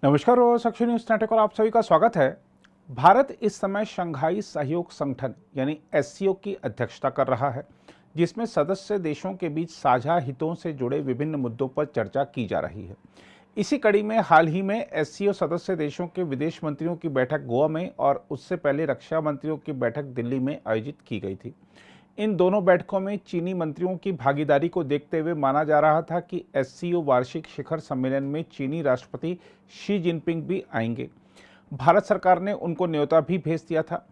नमस्कार और सक्ष news network और आप सभी का स्वागत है। भारत इस समय शंघाई सहयोग संगठन यानी एससीओ की अध्यक्षता कर रहा है, जिसमें सदस्य देशों के बीच साझा हितों से जुड़े विभिन्न मुद्दों पर चर्चा की जा रही है। इसी कड़ी में हाल ही में एससीओ सदस्य देशों के विदेश मंत्रियों की बैठक गोवा में और उससे पहले रक्षा मंत्रियों की बैठक दिल्ली में आयोजित की गई थी। इन दोनों बैठकों में चीनी मंत्रियों की भागीदारी को देखते हुए माना जा रहा था कि एससीओ वार्षिक शिखर सम्मेलन में चीनी राष्ट्रपति शी जिनपिंग भी आएंगे। भारत सरकार ने उनको न्योता भी भेज दिया था।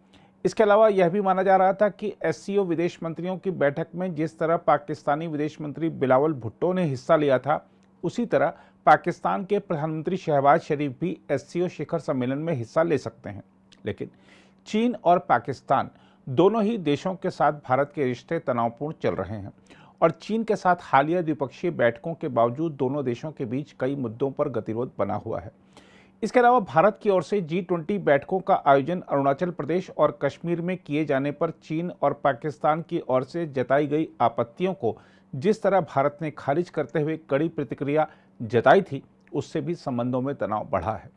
इसके अलावा यह भी माना जा रहा था कि एससीओ विदेश मंत्रियों की बैठक में जिस तरह पाकिस्तानी विदेश मंत्री बिलावल भुट्टो ने हिस्सा लिया था, उसी तरह पाकिस्तान के प्रधानमंत्री शहबाज शरीफ भी एससीओ शिखर सम्मेलन में हिस्सा ले सकते हैं। लेकिन चीन और पाकिस्तान दोनों ही देशों के साथ भारत के रिश्ते तनावपूर्ण चल रहे हैं और चीन के साथ हालिया द्विपक्षीय बैठकों के बावजूद दोनों देशों के बीच कई मुद्दों पर गतिरोध बना हुआ है। इसके अलावा भारत की ओर से G20 बैठकों का आयोजन अरुणाचल प्रदेश और कश्मीर में किए जाने पर चीन और पाकिस्तान की ओर से जताई गई आपत्तियों को जिस तरह भारत ने खारिज करते हुए कड़ी प्रतिक्रिया जताई थी, उससे भी संबंधों में तनाव बढ़ा है।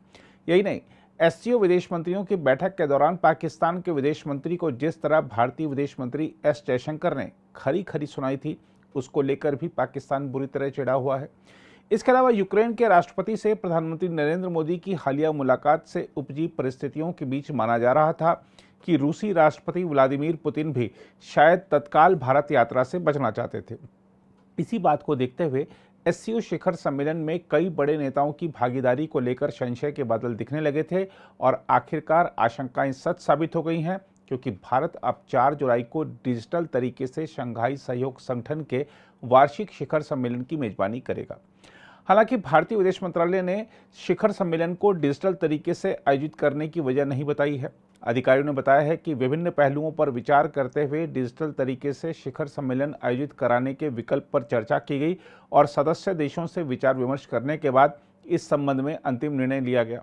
यही नहीं, एससीओ विदेश मंत्रियों की बैठक के दौरान पाकिस्तान के विदेश मंत्री को जिस तरह भारतीय विदेश मंत्री एस जयशंकर ने खरी खरी सुनाई थी, उसको लेकर भी पाकिस्तान बुरी तरह चिढ़ा हुआ है। इसके अलावा यूक्रेन के राष्ट्रपति से प्रधानमंत्री नरेंद्र मोदी की हालिया मुलाकात से उपजी परिस्थितियों के बीच माना जा रहा था कि रूसी राष्ट्रपति व्लादिमीर पुतिन भी शायद तत्काल भारत यात्रा से बचना चाहते थे। इसी बात को देखते हुए एससीओ शिखर सम्मेलन में कई बड़े नेताओं की भागीदारी को लेकर संशय के बादल दिखने लगे थे और आखिरकार आशंकाएं सच साबित हो गई हैं, क्योंकि भारत अब 4 जुलाई को डिजिटल तरीके से शंघाई सहयोग संगठन के वार्षिक शिखर सम्मेलन की मेजबानी करेगा। हालांकि भारतीय विदेश मंत्रालय ने शिखर सम्मेलन को डिजिटल तरीके से आयोजित करने की वजह नहीं बताई है। अधिकारियों ने बताया है कि विभिन्न पहलुओं पर विचार करते हुए डिजिटल तरीके से शिखर सम्मेलन आयोजित कराने के विकल्प पर चर्चा की गई और सदस्य देशों से विचार विमर्श करने के बाद इस संबंध में अंतिम निर्णय लिया गया।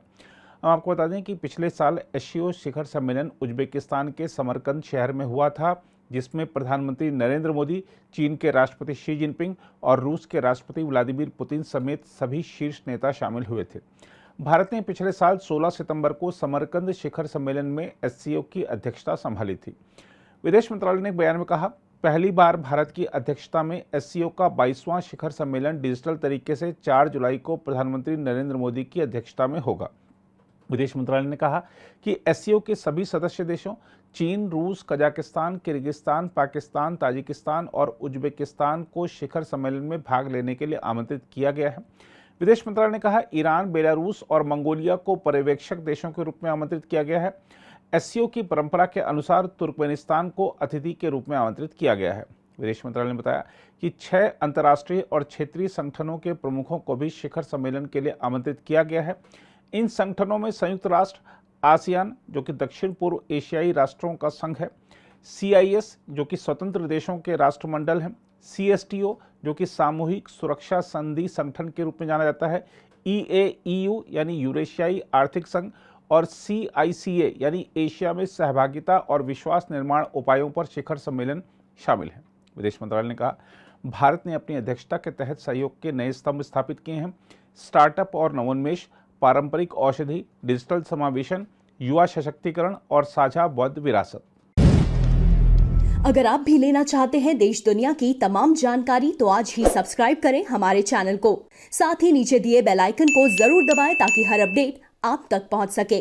हम आपको बता दें कि पिछले साल एससीओ शिखर सम्मेलन उज्बेकिस्तान के समरकंद शहर में हुआ था, जिसमें प्रधानमंत्री नरेंद्र मोदी, चीन के राष्ट्रपति शी जिनपिंग और रूस के राष्ट्रपति व्लादिमीर पुतिन समेत सभी शीर्ष नेता शामिल हुए थे। भारत ने पिछले साल 16 सितंबर को समरकंद शिखर सम्मेलन में एससीओ की अध्यक्षता संभाली थी। विदेश मंत्रालय ने एक बयान में कहा, पहली बार भारत की अध्यक्षता में एससीओ का 22वां शिखर सम्मेलन डिजिटल तरीके से 4 जुलाई को प्रधानमंत्री नरेंद्र मोदी की अध्यक्षता में होगा। विदेश मंत्रालय ने कहा कि एससीओ के सभी सदस्य देशों चीन, रूस, कजाकिस्तान, किर्गिस्तान, पाकिस्तान, ताजिकिस्तान और उज्बेकिस्तान को शिखर सम्मेलन में भाग लेने के लिए आमंत्रित किया गया है। विदेश मंत्रालय ने कहा, ईरान, बेलारूस और मंगोलिया को पर्यवेक्षक देशों के रूप में आमंत्रित किया गया है। एससीओ की परंपरा के अनुसार तुर्कमेनिस्तान को अतिथि के रूप में आमंत्रित किया गया है। विदेश मंत्रालय ने बताया कि 6 अंतर्राष्ट्रीय और क्षेत्रीय संगठनों के प्रमुखों को भी शिखर सम्मेलन के लिए आमंत्रित किया गया है। इन संगठनों में संयुक्त राष्ट्र, आसियान जो कि दक्षिण पूर्व एशियाई राष्ट्रों का संघ है, CIS जो कि स्वतंत्र देशों के राष्ट्रमंडल हैं, CSTO जो कि सामूहिक सुरक्षा संधि संगठन के रूप में जाना जाता है, EAEU यानी यूरेशियाई आर्थिक संघ और CICA यानी एशिया में सहभागिता और विश्वास निर्माण उपायों पर शिखर सम्मेलन शामिल है। विदेश मंत्रालय ने कहा, भारत ने अपनी अध्यक्षता के तहत सहयोग के नए स्तंभ स्थापित किए हैं। स्टार्टअप और नवोन्मेष, पारंपरिक औषधि, डिजिटल समावेशन, युवा सशक्तिकरण और साझा बौद्ध विरासत। अगर आप भी लेना चाहते हैं देश दुनिया की तमाम जानकारी, तो आज ही सब्सक्राइब करें हमारे चैनल को। साथ ही नीचे दिए बेल आइकन को जरूर दबाएं ताकि हर अपडेट आप तक पहुंच सके।